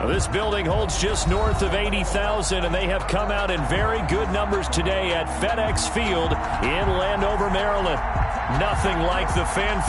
This building holds just north of 80,000, and they have come out in very good numbers today at FedEx Field in Landover, Maryland. Nothing like the fan.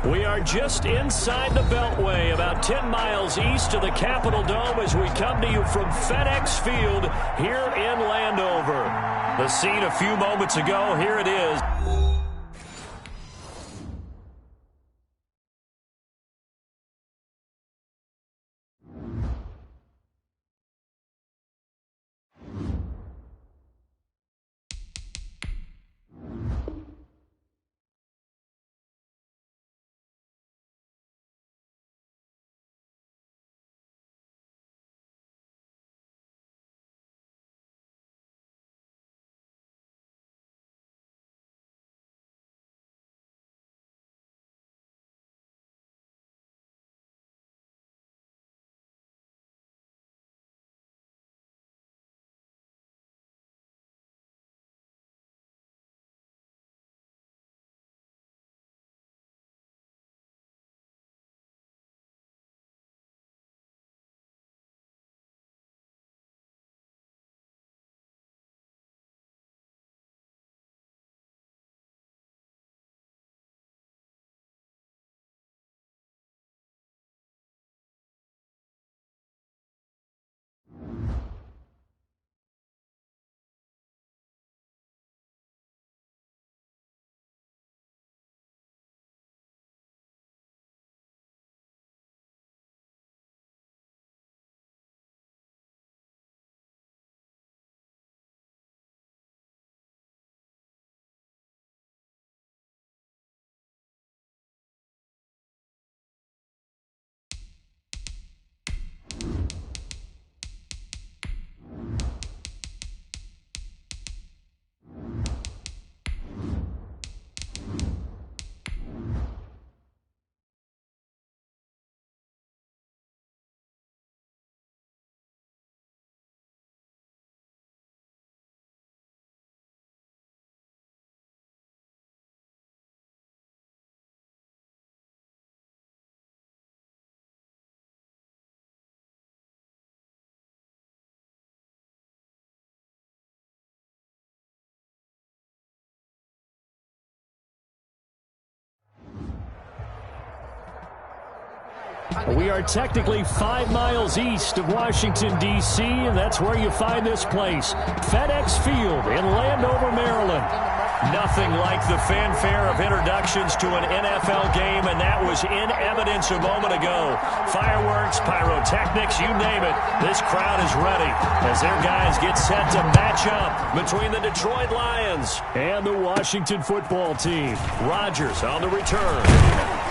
We are just inside the Beltway, about 10 miles east of the Capitol Dome as we come to you from FedEx Field here in Landover. The scene a few moments ago, here it is. We are technically 5 miles east of Washington, D.C., and that's where you find this place, FedEx Field in Landover, Maryland. Nothing like the fanfare of introductions to an NFL game, and that was in evidence a moment ago. Fireworks, pyrotechnics, you name it. This crowd is ready as their guys get set to match up between the Detroit Lions and the Washington football team. Rodgers on the return.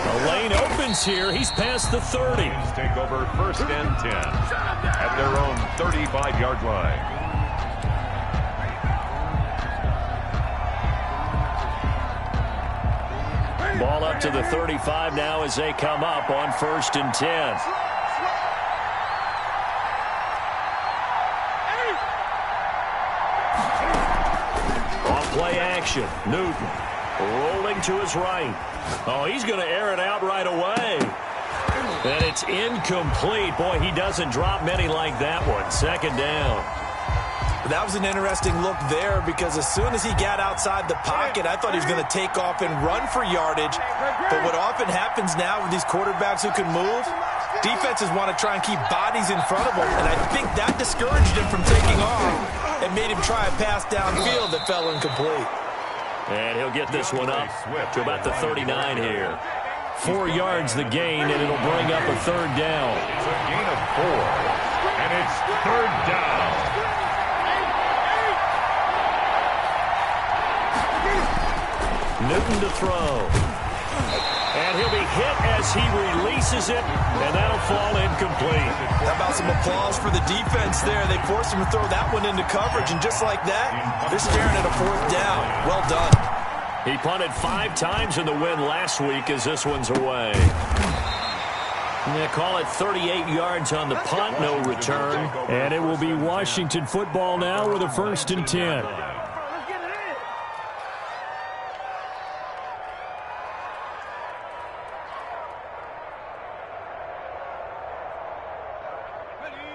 The lane opens here. He's past the 30. Take over first and 10 at their own 35-yard line. Ball up to the 35 now as they come up on first and 10. action. Newton rolling to his right. Oh, he's going to air it out right away. And it's incomplete. Boy, he doesn't drop many like that one. Second down. That was an interesting look there because as soon as he got outside the pocket, I thought he was going to take off and run for yardage. But what often happens now with these quarterbacks who can move, defenses want to try and keep bodies in front of them. And I think that discouraged him from taking off and made him try a pass downfield that fell incomplete. And he'll get this one up to about the 39 here. 4 yards the gain, and it'll bring up a third down. It's a gain of 4, and it's third down. Newton to throw. And he'll be hit as he releases it, and that'll fall incomplete. How about some applause for the defense there? They forced him to throw that one into coverage, and just like that, they're staring at a fourth down. Well done. He punted 5 times in the win last week as this one's away. They call it 38 yards on the punt, no return. And it will be Washington football now with a 1st and 10.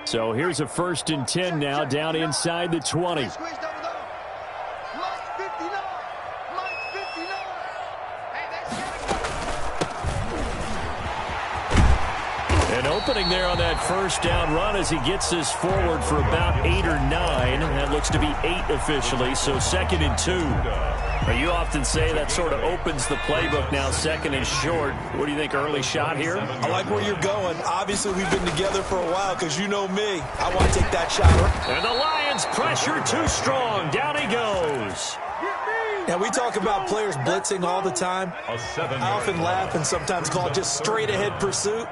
So here's a 1st and 10 now down inside the 20. An opening there on that 1st down run as he gets this forward for about 8 or 9. That looks to be 8 officially, so 2nd and 2. Now, you often say that sort of opens the playbook now, 2nd and short. What do you think, early shot here? I like where you're going. Obviously, we've been together for a while because you know me. I want to take that shot. And the Lions pressure too strong. Down he goes. Now, we talk about players blitzing all the time. I often laugh and sometimes call it just straight-ahead pursuit.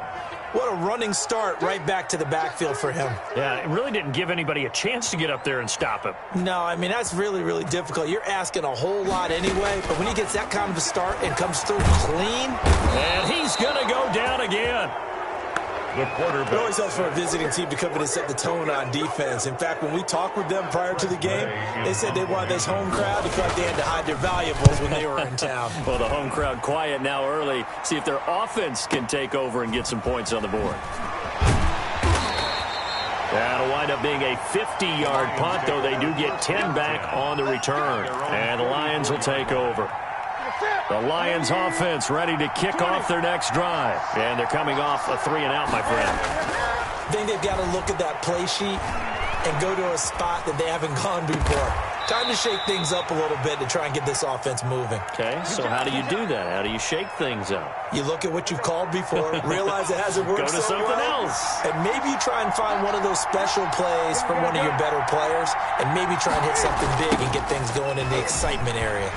What a running start right back to the backfield for him. Yeah, it really didn't give anybody a chance to get up there and stop him. No, I mean, that's really, really difficult. You're asking a whole lot anyway, but when he gets that kind of a start and comes through clean. And he's going to go down again. The quarterback. It always helps for a visiting team to come in and set the tone on defense. In fact, when we talked with them prior to the game, they said they wanted this home crowd to feel like they had to hide their valuables when they were in town. Well, the home crowd quiet now early. See if their offense can take over and get some points on the board. That'll wind up being a 50-yard punt, though they do get 10 back on the return. And the Lions will take over. The Lions offense ready to kick off their next drive. And they're coming off a 3-and-out, my friend. I think they've got to look at that play sheet and go to a spot that they haven't gone before. Time to shake things up a little bit to try and get this offense moving. Okay, so how do you do that? How do you shake things up? You look at what you've called before, realize it hasn't worked Go to so something well, else. and maybe you try and find one of those special plays from one of your better players, and maybe try and hit something big and get things going in the excitement area.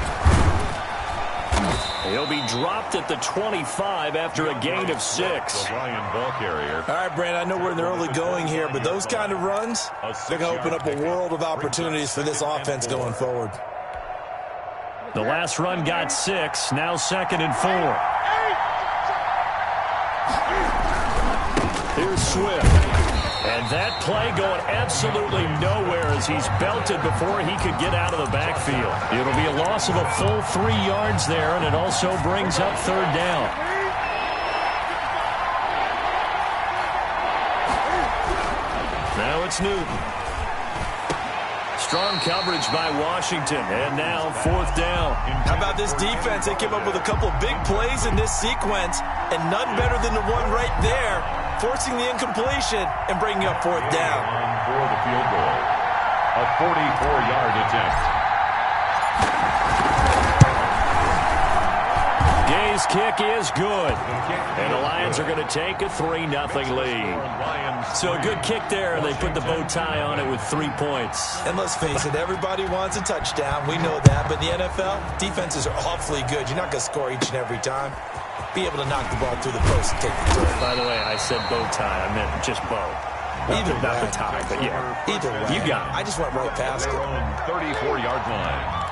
He'll be dropped at the 25 after a gain of 6. The Lion ball carrier. All right, Brandon, I know we're in the early going here, but those kind of runs, they're going to open up a world of opportunities for this offense going forward. The last run got 6, now 2nd and 4. Here's Swift. And that play going absolutely nowhere as he's belted before he could get out of the backfield. It'll be a loss of a full 3 yards there, and it also brings up 3rd down. Now it's Newton. Strong coverage by Washington, and now 4th down. How about this defense? They came up with a couple big plays in this sequence, and none better than the one right there, forcing the incompletion and bringing up 4th down. For the field goal. A 44-yard attempt. Gay's kick is good. And the Lions are going to take a 3-0 lead. So a good kick there, and they put the bow tie on it with 3 points. And let's face it, everybody wants a touchdown. We know that. But in the NFL, defenses are awfully good. You're not going to score each and every time. Be able to knock the ball through the post and take the turn. By the way, I said bow tie. I meant just bow. Not the tie, but yeah. Either way. You got it. I just went right past it. 34-yard line.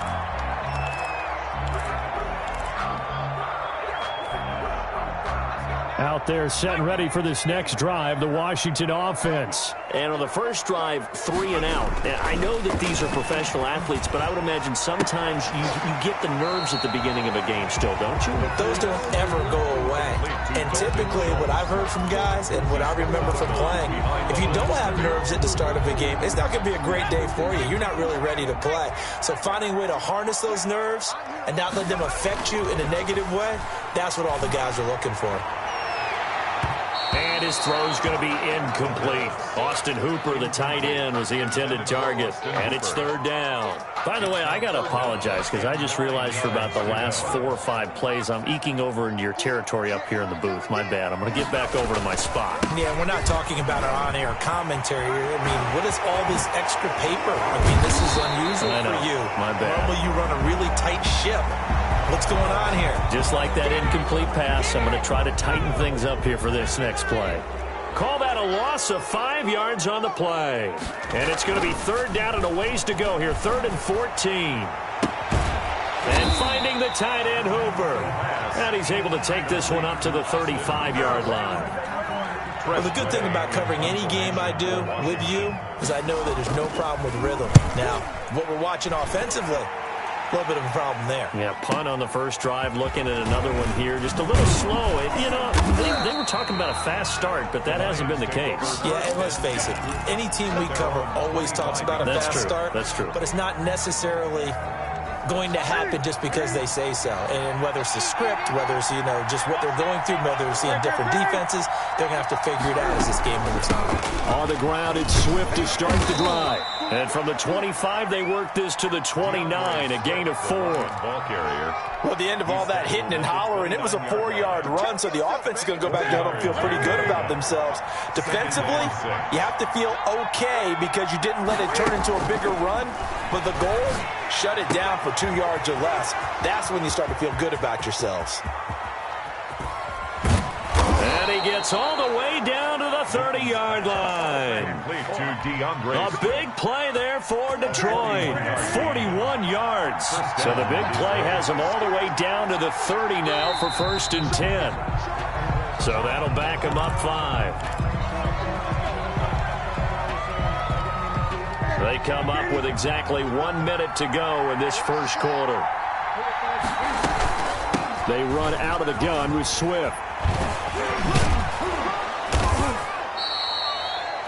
Out there set and ready for this next drive, the Washington offense. And on the first drive, 3 and out. I know that these are professional athletes, but I would imagine sometimes you get the nerves at the beginning of a game still, don't you? Those don't ever go away. And typically what I've heard from guys and what I remember from playing, if you don't have nerves at the start of a game, it's not going to be a great day for you. You're not really ready to play. So finding a way to harness those nerves and not let them affect you in a negative way, that's what all the guys are looking for. And his throw's going to be incomplete. Austin Hooper, the tight end, was the intended target. And it's 3rd down. By the way, I got to apologize because I just realized for about the last 4 or 5 plays, I'm eking over into your territory up here in the booth. My bad. I'm going to get back over to my spot. Yeah, we're not talking about our on-air commentary here. I mean, what is all this extra paper? I mean, this is unusual for you. My bad. Normally you run a really tight ship. What's going on here? Just like that incomplete pass, I'm going to try to tighten things up here for this next play. Call that a loss of 5 yards on the play. And it's going to be 3rd down and a ways to go here. 3rd and 14. And finding the tight end, Hooper. And he's able to take this one up to the 35-yard line. Well, the good thing about covering any game I do with you is I know that there's no problem with rhythm. Now, what we're watching offensively, a little bit of a problem there. Yeah, punt on the first drive, looking at another one here. Just a little slow. You know, they were talking about a fast start, but that hasn't been the case. Yeah, and let's face it, any team we cover always talks about a fast start. That's true. But it's not necessarily going to happen just because they say so. And whether it's the script, whether it's, you know, just what they're going through, whether they're seeing different defenses, they're going to have to figure it out as this game moves on. On the ground, it's Swift to start the drive. And from the 25, they work this to the 29, a gain of 4. Ball carrier. Well, at the end of all that hitting and hollering, it was a 4-yard run, so the offense is going to go back down and feel pretty good about themselves. Defensively, you have to feel okay because you didn't let it turn into a bigger run, but the goal, shut it down for 2 yards or less. That's when you start to feel good about yourselves. And he gets all the way down to the 30-yard line. A big play there for Detroit. 41 yards. So the big play has him all the way down to the 30 now for 1st and 10. So that'll back him up 5. They come up with exactly 1 minute to go in this first quarter. They run out of the gun with Swift.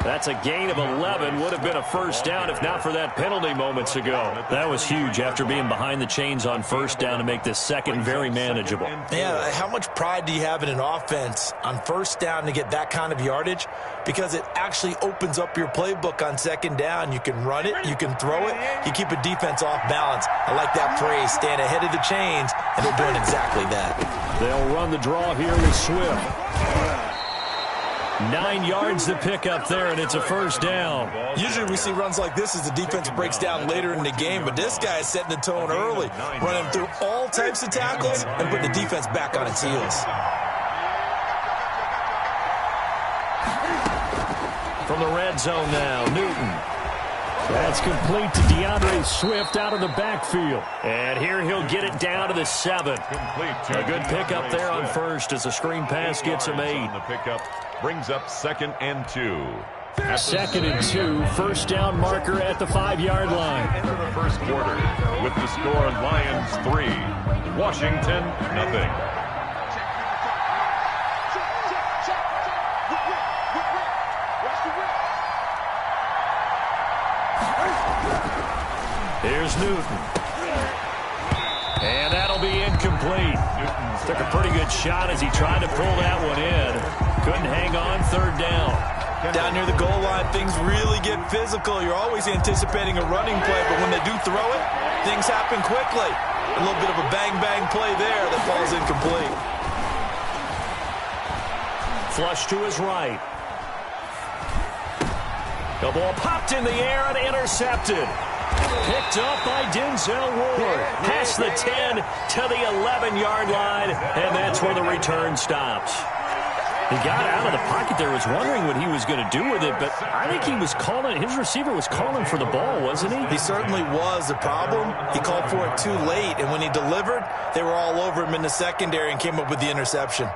That's a gain of 11. Would have been a first down if not for that penalty moments ago. That was huge after being behind the chains on first down to make this second very manageable. Yeah, how much pride do you have in an offense on first down to get that kind of yardage? Because it actually opens up your playbook on second down. You can run it, you can throw it, you keep a defense off balance. I like that phrase, stand ahead of the chains, and they're doing exactly that. They'll run the draw here with Swift. 9 yards to pick up there, and it's a first down. Usually we see runs like this as the defense breaks down later in the game, but this guy is setting the tone early, running through all types of tackles and putting the defense back on its heels. From the red zone now, Newton. That's complete to DeAndre Swift out of the backfield. And here he'll get it down to the 7. A good pickup there on first as the screen pass gets him 8. The pickup brings up 2nd and 2. 2nd and 2, first down marker at the 5-yard line. Into the first quarter with the score Lions 3, Washington 0. Here's Newton. And that'll be incomplete. Took a pretty good shot as he tried to pull that one in. Couldn't hang on, 3rd down. Down near the goal line, things really get physical. You're always anticipating a running play, but when they do throw it, things happen quickly. A little bit of a bang-bang play there that falls incomplete. Flush to his right. The ball popped in the air and intercepted. Picked up by Denzel Ward. Past the 10 to the 11-yard line, and that's where the return stops. He got out of the pocket there, was wondering what he was going to do with it, but I think he was calling, his receiver was calling for the ball, wasn't he? He certainly was. The problem, he called for it too late, and when he delivered, they were all over him in the secondary and came up with the interception.